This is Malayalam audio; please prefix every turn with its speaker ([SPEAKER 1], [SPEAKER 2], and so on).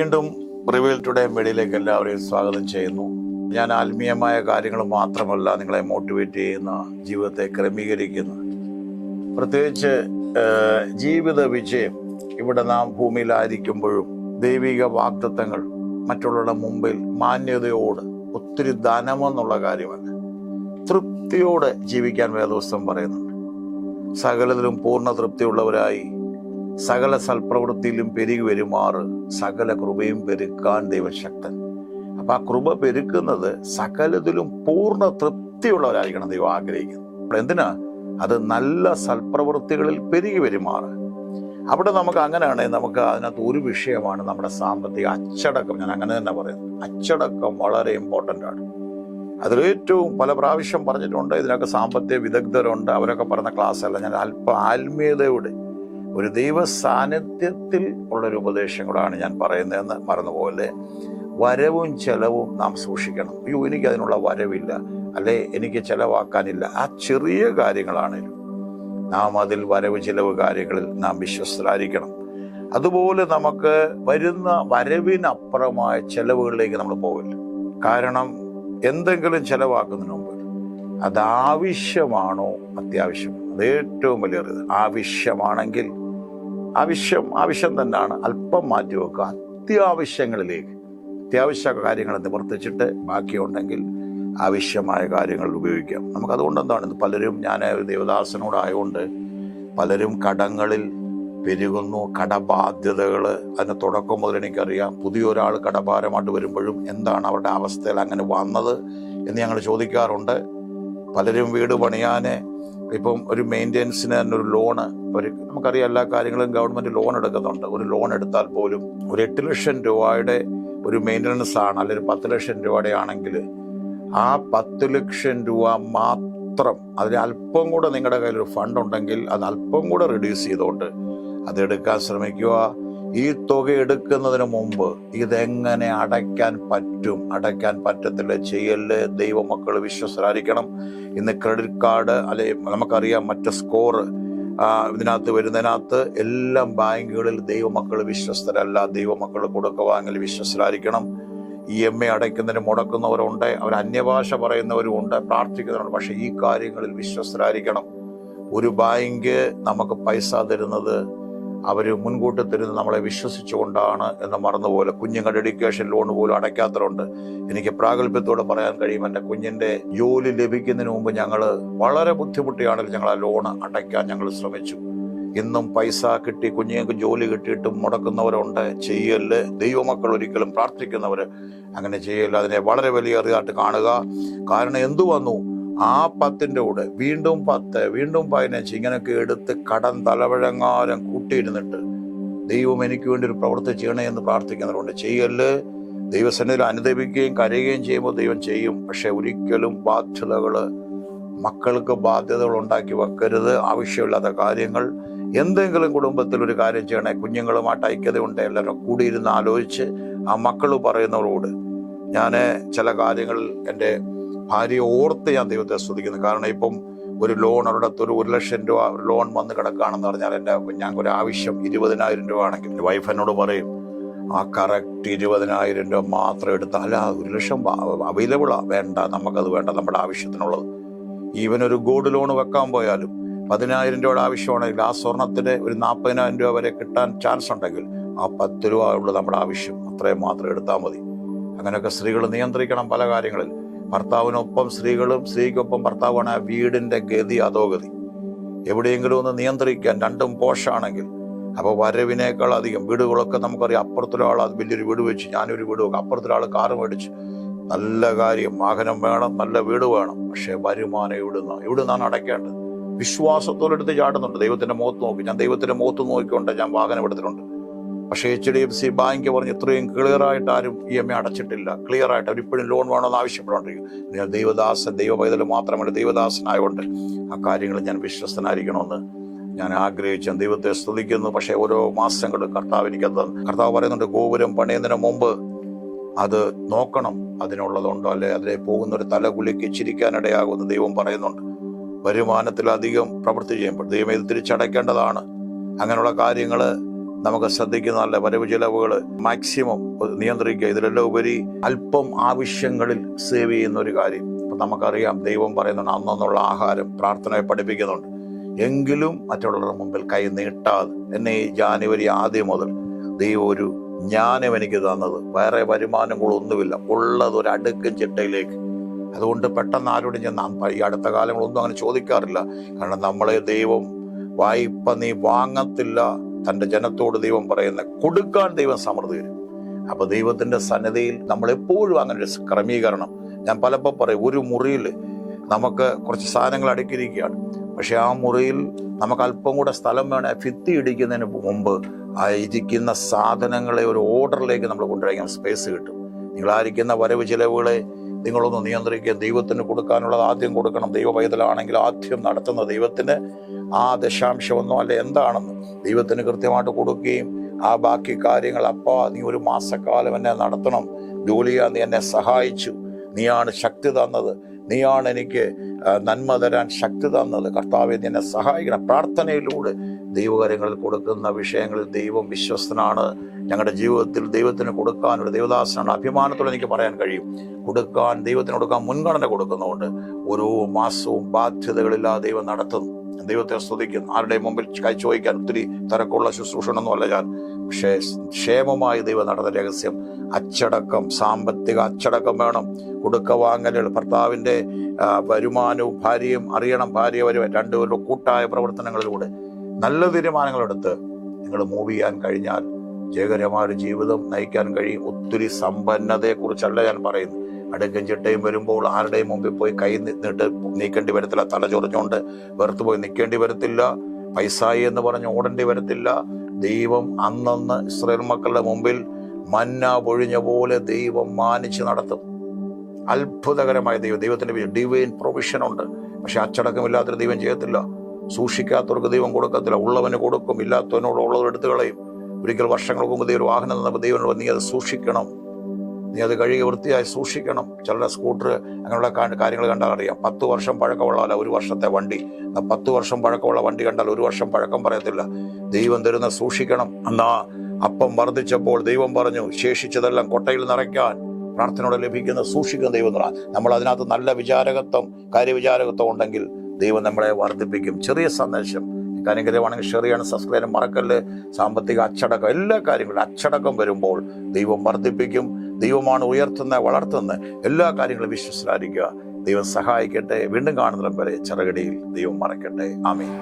[SPEAKER 1] വീണ്ടും റിവീൽ ടുഡേ മീഡിയയിലേക്ക് എല്ലാവരെയും സ്വാഗതം ചെയ്യുന്നു. ഞാൻ ആത്മീയമായ കാര്യങ്ങൾ മാത്രമല്ല നിങ്ങളെ മോട്ടിവേറ്റ് ചെയ്യുന്ന, ജീവിതത്തെ ക്രമീകരിക്കുന്ന, പ്രത്യേകിച്ച് ജീവിത വിജയം. ഇവിടെ നാം ഭൂമിയിലായിരിക്കുമ്പോഴും ദൈവിക വാഗ്ദത്തങ്ങൾ മറ്റുള്ളവരുടെ മുമ്പിൽ മാന്യതയോട്, ഒത്തിരി ധനമെന്നുള്ള കാര്യമല്ല, തൃപ്തിയോടെ ജീവിക്കാൻ വേദപുസ്തകം പറയുന്നുണ്ട്. സകലത്തിലും പൂർണ്ണ തൃപ്തിയുള്ളവരായി സകല സൽപ്രവൃത്തിയിലും പെരുകി വരുമാറ് സകല കൃപയും പെരുക്കാൻ ദൈവശക്തൻ. അപ്പൊ ആ കൃപ പെരുക്കുന്നത് സകലത്തിലും പൂർണ്ണ തൃപ്തിയുള്ളവരായിരിക്കണം ദൈവം ആഗ്രഹിക്കുന്നത്. എന്തിനാ? അത് നല്ല സൽപ്രവൃത്തികളിൽ പെരുകി വരുമാറ്. അവിടെ നമുക്ക് അങ്ങനെയാണെങ്കിൽ നമുക്ക് അതിനകത്ത് ഒരു വിഷയമാണ് നമ്മുടെ സാമ്പത്തിക അച്ചടക്കം. ഞാൻ അങ്ങനെ തന്നെ പറയുന്നത്, അച്ചടക്കം വളരെ ഇമ്പോർട്ടൻ്റ് ആണ്. അതിലേറ്റവും പല പ്രാവശ്യം പറഞ്ഞിട്ടുണ്ട്. ഇതിനൊക്കെ സാമ്പത്തിക വിദഗ്ധരുണ്ട്, അവരൊക്കെ പറഞ്ഞ ക്ലാസ് അല്ല. ഞാൻ അല്പം ആത്മീയതയുടെ ഒരു ദൈവ സാന്നിധ്യത്തിൽ ഉള്ളൊരു ഉപദേശങ്ങളാണ് ഞാൻ പറയുന്നതെന്ന് മറന്നുപോലെ. വരവും ചെലവും നാം സൂക്ഷിക്കണം. അയ്യോ, എനിക്ക് അതിനുള്ള വരവില്ല, അല്ലെ എനിക്ക് ചെലവാക്കാനില്ല. ആ ചെറിയ കാര്യങ്ങളാണേലും നാം അതിൽ വരവ് ചെലവ് കാര്യങ്ങളിൽ നാം വിശ്വസ്തരായിരിക്കണം. അതുപോലെ നമുക്ക് വരുന്ന വരവിനപ്പുറമായ ചെലവുകളിലേക്ക് നമ്മൾ പോകില്ല. കാരണം എന്തെങ്കിലും ചെലവാക്കുന്നതിന് മുമ്പ് അത് ആവശ്യമാണോ അത്യാവശ്യം, അത് ഏറ്റവും വലിയ ആവശ്യമാണെങ്കിൽ ആവശ്യം തന്നെയാണ്, അല്പം മാറ്റി വെക്കുക. അത്യാവശ്യങ്ങളിലേക്ക്, അത്യാവശ്യ കാര്യങ്ങൾ നിവർത്തിച്ചിട്ട് ബാക്കിയുണ്ടെങ്കിൽ ആവശ്യമായ കാര്യങ്ങൾ ഉപയോഗിക്കാം. നമുക്കതുകൊണ്ട് എന്താണ് പലരും, ഞാൻ ഒരു ദേവദാസനോടായതുകൊണ്ട് പലരും കടങ്ങളിൽ പെരുകുന്നു. കടബാധ്യതകൾ, അതിന് തുടക്കം മുതൽ എനിക്കറിയാം. പുതിയൊരാൾ കടഭാരമായിട്ട് വരുമ്പോഴും എന്താണ് അവരുടെ അവസ്ഥയിൽ അങ്ങനെ വന്നത് എന്ന് ഞങ്ങൾ ചോദിക്കാറുണ്ട്. പലരും വീട് പണിയാൻ ഇപ്പം ഒരു മെയിൻ്റെനൻസിന് തന്നെ ഒരു ലോണ്, നമുക്കറിയാം എല്ലാ കാര്യങ്ങളും ഗവൺമെൻറ് ലോൺ എടുക്കുന്നുണ്ട്. ഒരു ലോൺ എടുത്താൽ പോലും ഒരു 8 ലക്ഷം രൂപയുടെ ഒരു മെയിൻ്റനൻസ് ആണ്, അല്ലെങ്കിൽ 10 ലക്ഷം രൂപയുടെ ആണെങ്കിൽ ആ 10 ലക്ഷം രൂപ മാത്രം, അതിൽ അല്പം കൂടെ നിങ്ങളുടെ കയ്യിലൊരു ഫണ്ട് ഉണ്ടെങ്കിൽ അത് അല്പം കൂടെ റിഡ്യൂസ് ചെയ്തുകൊണ്ട് അതെടുക്കാൻ ശ്രമിക്കുക. ഈ തുക എടുക്കുന്നതിന് മുമ്പ് ഇതെങ്ങനെ അടയ്ക്കാൻ പറ്റും, അടയ്ക്കാൻ പറ്റത്തില്ല ചെയ്യല്. ദൈവമക്കൾ വിശ്വസ്തരായിരിക്കണം. ഇന്ന് ക്രെഡിറ്റ് കാർഡ്, അല്ലെ നമുക്കറിയാം മറ്റ് സ്കോർ ഇതിനകത്ത് വരുന്നതിനകത്ത് എല്ലാം ബാങ്കുകളിൽ ദൈവമക്കൾ വിശ്വസ്തരല്ല. ദൈവമക്കൾ കൊടുക്കുവാങ്കിൽ വിശ്വസ്തരായിരിക്കണം. EMI അടയ്ക്കുന്നതിന് മുടക്കുന്നവരുണ്ട്, അവർ അന്യഭാഷ പറയുന്നവരും ഉണ്ട്, പ്രാർത്ഥിക്കുന്നവരുണ്ട്. പക്ഷെ ഈ കാര്യങ്ങളിൽ വിശ്വസ്തരായിരിക്കണം. ഒരു ബാങ്ക് നമുക്ക് പൈസ തരുന്നത്, അവർ മുൻകൂട്ടി തരുന്നത് നമ്മളെ വിശ്വസിച്ചുകൊണ്ടാണ് എന്ന് മറന്നുപോലെ. കുഞ്ഞുങ്ങളുടെ എഡ്യൂക്കേഷൻ ലോൺ പോലും അടയ്ക്കാത്തവരുണ്ട്. എനിക്ക് പ്രാഗൽഭ്യത്തോടെ പറയാൻ കഴിയും, എൻ്റെ കുഞ്ഞിൻ്റെ ജോലി ലഭിക്കുന്നതിന് മുമ്പ് ഞങ്ങൾ വളരെ ബുദ്ധിമുട്ടിയാണെങ്കിൽ ഞങ്ങൾ ആ ലോൺ അടയ്ക്കാൻ ഞങ്ങൾ ശ്രമിച്ചു. ഇന്നും പൈസ കിട്ടി, കുഞ്ഞുങ്ങൾക്ക് ജോലി കിട്ടിയിട്ടും മുടക്കുന്നവരുണ്ട്. ചെയ്യല്. ദൈവമക്കൾ ഒരിക്കലും പ്രാർത്ഥിക്കുന്നവർ അങ്ങനെ ചെയ്യല്ല. അതിനെ വളരെ വലിയ അറിയായിട്ട് കാണുക. കാരണം എന്തു വന്നു? ആ 10ൻ്റെ കൂടെ വീണ്ടും 10, വീണ്ടും 15 ഇങ്ങനെയൊക്കെ എടുത്ത് കടം തലവഴങ്ങാരം കൂട്ടിയിരുന്നിട്ട് ദൈവം എനിക്ക് വേണ്ടി ഒരു പ്രവൃത്തി ചെയ്യണേ എന്ന് പ്രാർത്ഥിക്കുന്നവരുണ്ട്. ചെയ്യല്. ദൈവസന്നിധിയിൽ അനുദപിക്കുകയും കരയുകയും ചെയ്യുമ്പോൾ ദൈവം ചെയ്യും. പക്ഷെ ഒരിക്കലും ബാധ്യതകൾ, മക്കൾക്ക് ബാധ്യതകൾ ഉണ്ടാക്കി വെക്കരുത്. ആവശ്യമില്ലാത്ത കാര്യങ്ങൾ. എന്തെങ്കിലും കുടുംബത്തിൽ ഒരു കാര്യം ചെയ്യണേ, കുഞ്ഞുങ്ങളുമായിട്ട് ഐക്യതയുണ്ട്, എല്ലാവരും കൂടിയിരുന്ന് ആലോചിച്ച് ആ മക്കൾ പറയുന്നവരോട്. ഞാൻ ചില കാര്യങ്ങൾ എൻ്റെ ഭാര്യയെ ഓർത്ത് ഞാൻ ദൈവത്തെ സ്തുതിക്കുന്നു. കാരണം ഇപ്പം ഒരു ലോൺ, അവരുടെ അടുത്ത് ഒരു 1 ലക്ഷം രൂപ ലോൺ വന്ന് കിടക്കുകയാണെന്ന് പറഞ്ഞാൽ ഞങ്ങൾക്കൊരു ആവശ്യം 20,000 രൂപ ആണെങ്കിൽ എൻ്റെ വൈഫ് എന്നോട് പറയും, ആ കറക്റ്റ് 20,000 രൂപ മാത്രം എടുത്താൽ, അല്ല 1 ലക്ഷം അവൈലബിളാ, വേണ്ട, നമുക്കത് വേണ്ട, നമ്മുടെ ആവശ്യത്തിനുള്ളത്. ഈവൻ ഒരു ഗോൾഡ് ലോൺ വെക്കാൻ പോയാലും 10,000 രൂപയുടെ ആവശ്യമാണെങ്കിൽ ആ സ്വർണത്തിന് ഒരു 40,000 രൂപ വരെ കിട്ടാൻ ചാൻസ് ഉണ്ടെങ്കിൽ ആ 10 രൂപ ഉള്ളത് നമ്മുടെ ആവശ്യം, അത്രയും മാത്രം എടുത്താൽ മതി. അങ്ങനെയൊക്കെ സ്ത്രീകൾ നിയന്ത്രിക്കണം പല കാര്യങ്ങളിൽ. ഭർത്താവിനൊപ്പം സ്ത്രീകളും, സ്ത്രീക്കൊപ്പം ഭർത്താവാണ്. ആ വീടിന്റെ ഗതി അധോഗതി എവിടെയെങ്കിലും ഒന്ന് നിയന്ത്രിക്കാൻ. രണ്ടും പോഷാണെങ്കിൽ അപ്പോൾ വരവിനേക്കാൾ അധികം വീടുകളൊക്കെ നമുക്കറിയാം. അപ്പുറത്തൊരാൾ അത് വലിയൊരു വീട് വെച്ച്, ഞാനൊരു വീട് വെക്കും, അപ്പുറത്തൊരാൾ കാറ് മേടിച്ചു. നല്ല കാര്യം, വാഹനം വേണം, നല്ല വീട് വേണം. പക്ഷെ വരുമാനം എവിടുന്നാണ് അടയ്ക്കേണ്ടത്? വിശ്വാസത്തോടെടുത്ത് ചാടുന്നുണ്ട്. ദൈവത്തിന്റെ മുഖത്ത് നോക്കി. ഞാൻ ദൈവത്തിന്റെ മുഖത്ത് നോക്കിക്കൊണ്ട് ഞാൻ വാഹനം എടുത്തിട്ടുണ്ട്. പക്ഷേ HDFC ബാങ്ക് പറഞ്ഞ് ഇത്രയും ക്ലിയറായിട്ട് ആരും EMI അടച്ചിട്ടില്ല. ക്ലിയറായിട്ട് അവരിപ്പോഴും ലോൺ വേണമെന്ന് ആവശ്യപ്പെട്ടുകൊണ്ടിരിക്കും. ഞാൻ ദൈവദാസൻ, ദൈവപൈതൽ മാത്രമല്ല ദൈവദാസനായതുകൊണ്ട് ആ കാര്യങ്ങൾ ഞാൻ വിശ്വസ്തനായിരിക്കണമെന്ന് ഞാൻ ആഗ്രഹിച്ചു. ദൈവത്തെ സ്തുതിക്കുന്നു. പക്ഷേ ഓരോ മാസങ്ങളും കർത്താവ് പറയുന്നുണ്ട്, ഗോപുരം പണിയുന്നതിന് മുമ്പ് അത് നോക്കണം, അതിനുള്ളതുണ്ടോ, അല്ലെ അതിലെ പോകുന്നൊരു തലകുലിക്ക് ചിരിക്കാനിടയാകുമെന്ന് ദൈവം പറയുന്നുണ്ട്. വരുമാനത്തിലധികം പ്രവൃത്തി ചെയ്യുമ്പോൾ ദൈവം ഇത് തിരിച്ചടയ്ക്കേണ്ടതാണ്. അങ്ങനെയുള്ള കാര്യങ്ങൾ നമുക്ക് ശ്രദ്ധിക്കുന്നതല്ല. വരവ് ചിലവുകൾ മാക്സിമം നിയന്ത്രിക്കുക. ഇതിലെല്ലാം ഉപരി അല്പം ആവശ്യങ്ങളിൽ സേവ് ചെയ്യുന്ന ഒരു കാര്യം. അപ്പം നമുക്കറിയാം, ദൈവം പറയുന്നുണ്ട്, അന്നുള്ള ആഹാരം പ്രാർത്ഥനയെ പഠിപ്പിക്കുന്നുണ്ട്. എങ്കിലും മറ്റുള്ളവരുടെ മുമ്പിൽ കൈ നീട്ടാതെ. എന്നെ ഈ ജാനുവരി ആദ്യം മുതൽ ദൈവം ഒരു ജ്ഞാനം എനിക്ക് തന്നത്, വേറെ വരുമാനങ്ങളൊന്നുമില്ല, ഉള്ളത് ഒരു അടുക്കും ചിട്ടയിലേക്ക്. അതുകൊണ്ട് പെട്ടെന്ന് ആരോടും ഞാൻ ഈ അടുത്ത കാലങ്ങളൊന്നും അങ്ങനെ ചോദിക്കാറില്ല. കാരണം നമ്മളെ ദൈവം വായ്പ നീ വാങ്ങത്തില്ല, തൻ്റെ ജനത്തോട് ദൈവം പറയുന്ന കൊടുക്കാൻ ദൈവം സമൃദ്ധി വരും. അപ്പൊ ദൈവത്തിന്റെ സന്നിധിയിൽ നമ്മൾ എപ്പോഴും അങ്ങനെ ഒരു ക്രമീകരണം. ഞാൻ പലപ്പോൾ പറയും, ഒരു മുറിയിൽ നമുക്ക് കുറച്ച് സാധനങ്ങൾ അടുക്കിയിരിക്കുകയാണ്. പക്ഷെ ആ മുറിയിൽ നമുക്ക് അല്പം കൂടെ സ്ഥലം വേണേൽ ഭിത്തി ഇടിക്കുന്നതിന് മുമ്പ് ആ ഇരിക്കുന്ന സാധനങ്ങളെ ഒരു ഓർഡറിലേക്ക് നമ്മൾ കൊണ്ടുവരാൻ സ്പേസ് കിട്ടും. നിങ്ങളായിരിക്കുന്ന വരവ് ചിലവുകളെ നിങ്ങളൊന്ന് നിയന്ത്രിക്കുക. ദൈവത്തിന് കൊടുക്കാനുള്ളത് ആദ്യം കൊടുക്കണം. ദൈവ പൈതലാണെങ്കിൽ ആദ്യം നടത്തുന്ന ദൈവത്തിന് ആ ദശാംശമൊന്നും അല്ല എന്താണെന്ന് ദൈവത്തിന് കൃത്യമായിട്ട് കൊടുക്കുകയും ആ ബാക്കി കാര്യങ്ങൾ, അപ്പാ നീ ഒരു മാസക്കാലം എന്നെ നടത്തണം, ജോലിയാ നീ എന്നെ സഹായിച്ചു, നീയാണ് ശക്തി തന്നത്, നീയാണ് എനിക്ക് നന്മ തരാൻ ശക്തി തന്നത്, കർത്താവേ നീ എന്നെ സഹായിക്കണം. പ്രാർത്ഥനയിലൂടെ ദൈവകാര്യങ്ങളിൽ കൊടുക്കുന്ന വിഷയങ്ങളിൽ ദൈവം വിശ്വസ്തനാണ്. ഞങ്ങളുടെ ജീവിതത്തിൽ ദൈവത്തിന് കൊടുക്കാൻ ഒരു ദൈവദാസനാണ്. അഭിമാനത്തോടെ എനിക്ക് പറയാൻ കഴിയും. കൊടുക്കാൻ, ദൈവത്തിന് കൊടുക്കാൻ മുൻഗണന കൊടുക്കുന്നതുകൊണ്ട് ഓരോ മാസവും ബാധ്യതകളില്ലാതെ ദൈവം നടത്തുന്നു. ദൈവത്തെ സ്തുതിക്കുന്നു. ആരുടെയും മുമ്പിൽ കൈ ചോദിക്കാൻ ഒത്തിരി തിരക്കുള്ള ശുശ്രൂഷണമൊന്നുമല്ല ഞാൻ. പക്ഷേ ക്ഷേമമായി ദൈവം നടന്ന രഹസ്യം അച്ചടക്കം, സാമ്പത്തിക അച്ചടക്കം വേണം. കൊടുക്ക വാങ്ങലുകൾ, ഭർത്താവിൻ്റെ വരുമാനവും ഭാര്യയും അറിയണം, ഭാര്യ വരുമാനം, രണ്ടുപേരുടെ കൂട്ടായ പ്രവർത്തനങ്ങളിലൂടെ നല്ല തീരുമാനങ്ങളെടുത്ത് നിങ്ങൾ മൂവ് ചെയ്യാൻ കഴിഞ്ഞാൽ ജയകരമായ ഒരു ജീവിതം നയിക്കാൻ കഴിയും. ഒത്തിരി സമ്പന്നതയെക്കുറിച്ചല്ല ഞാൻ പറയുന്നത്. അടുക്കും ചിട്ടയും വരുമ്പോൾ ആരുടെയും മുമ്പിൽ പോയി കൈ നീട്ട് നീക്കേണ്ടി വരത്തില്ല. തല ചൊറിഞ്ഞുകൊണ്ട് വെറുത്ത് പോയി നിൽക്കേണ്ടി വരത്തില്ല. പൈസായി എന്ന് പറഞ്ഞ് ഓടേണ്ടി വരത്തില്ല. ദൈവം അന്നന്ന് ഇസ്രായേൽ മക്കളുടെ മുമ്പിൽ മന്ന പൊഴിഞ്ഞ പോലെ ദൈവം മാനിച്ച് നടത്തും. അത്ഭുതകരമായ ദൈവത്തിന്റെ ഡിവൈൻ പ്രൊവിഷൻ ഉണ്ട്. പക്ഷെ അച്ചടക്കമില്ലാത്തൊരു ദൈവം ചെയ്യത്തില്ല. സൂക്ഷിക്കാത്തവർക്ക് ദൈവം കൊടുക്കത്തില്ല. ഉള്ളവന് കൊടുക്കും, ഇല്ലാത്തവനോട് ഉള്ളത് എടുത്തു കളയും. ഒരിക്കൽ വർഷങ്ങൾക്ക് മുമ്പ് ദൈവം വാഹനം തന്നപ്പോൾ ദൈവനോട് നീ അത് സൂക്ഷിക്കണം, നീ അത് കഴുകി വൃത്തിയായി സൂക്ഷിക്കണം. ചിലരുടെ സ്കൂട്ടർ അങ്ങനെയുള്ള കാര്യങ്ങൾ കണ്ടാൽ അറിയാം. 10 വർഷം പഴക്കമുള്ള ഒരു വർഷത്തെ വണ്ടി, 10 വർഷം പഴക്കമുള്ള വണ്ടി കണ്ടാൽ 1 വർഷം പഴക്കം പറയത്തില്ല. ദൈവം തരുന്ന സൂക്ഷിക്കണം. എന്നാ അപ്പം വർദ്ധിച്ചപ്പോൾ ദൈവം പറഞ്ഞു, ശേഷിച്ചതെല്ലാം കൊട്ടയിൽ നിറയ്ക്കാൻ പ്രാർത്ഥനയോടെ ലഭിക്കുന്ന സൂക്ഷിക്കുന്ന ദൈവം. നമ്മൾ അതിനകത്ത് നല്ല വിചാരകത്വം, കാര്യവിചാരകത്വം ഉണ്ടെങ്കിൽ ദൈവം നമ്മളെ വർദ്ധിപ്പിക്കും. ചെറിയ സന്ദേശം അനുഗ്രഹമാണെങ്കിൽ ഷെയർ ചെയ്യണം, സബ്സ്ക്രൈബ് ചെയ്യണം, മറക്കല്ല്. സാമ്പത്തിക അച്ചടക്കം, എല്ലാ കാര്യങ്ങളും അച്ചടക്കം വരുമ്പോൾ ദൈവം വർദ്ധിപ്പിക്കും. ദൈവമാണ് ഉയർത്തുന്ന വളർത്തുന്ന എല്ലാ കാര്യങ്ങളും വിശ്വസിച്ചിരിക്കുക. ദൈവം സഹായിക്കട്ടെ. വീണ്ടും കാണുന്നതിലും വരെ ചിറകടിയിൽ ദൈവം മറക്കട്ടെ. ആമേൻ.